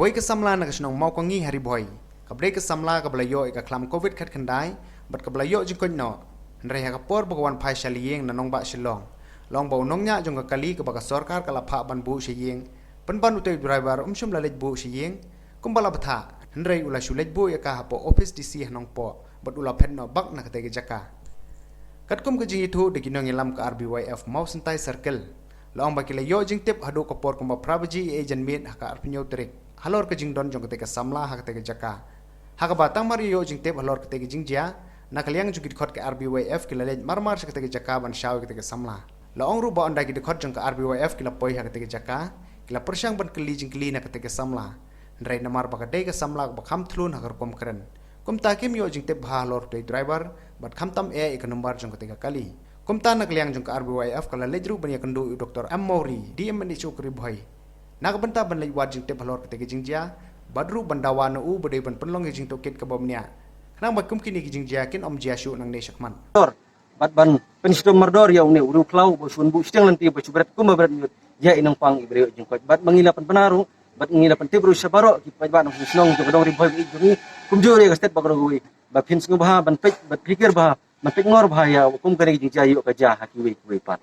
boy ke samla nak senong mau kongi hari boy kabre ke samla ka belayo ka khlam covid khat khandai bat ka belayo jingkon no ndre ha ka por bogwan phai shaliyeng na nong ba shilong long bo nongnya jong ka kali ka ba sarkar ka la pha ban bu shiyeng pan utei driver shum la lej bu shiyeng kumbala batha ndre ula shulej bu ya ka hapo Ophis DC Nongpoh bat ula phet no bak na ka te jaka kat kum ka jing itu de kinong ilam ka RBYF mau sentai circle long ba kila yo jing tip hadu ka por kum ba prabaji agent meet ha ka arpinyo trik halor ka jing don jong ka te ka samla ha ka te jaka ha ka batang mari yo jing tip halor ka te jing ja na kaliang jukit khot ka RBYF kila lej marmar ka te jaka ban shaw ka te samla la ong ru ba onda ki de khot jong ka RBYF kila poi ha ka te jaka kila persang ban kli jing kli na ka te samla ndrai na mar ba ka de ka samla ba kham thlun ha ka kom kren kum ta kim yo jing tip ha halor te driver bat kham tam e ka number jong ka te kali kum ta nak liang jong ka RBYF kala lej ru ban ya kandu Dr. Mori DMN chukri bhai nak banta ban lej wat jing tip halor ka te jing ja badru bandawa na u bade ban penlong jing to kit ka bomnya nang ba kum kini jing ja kin om jia shu nang ne shakman bat ban pensitu merdor ya une uru klau bo sun bu stiang nanti ba Bret kum Bret ya inang pang ibreo jing Koit bat mangilapan penaru bat mangilapan tibru sabaro ki pa ban snong jong dong ri bhai i juni kum jore ka step bagro gui ba pins ngubha ban pek bat pikir ba man pek ngor bha ya kum kare jing ja yu ka ja ha ki we pat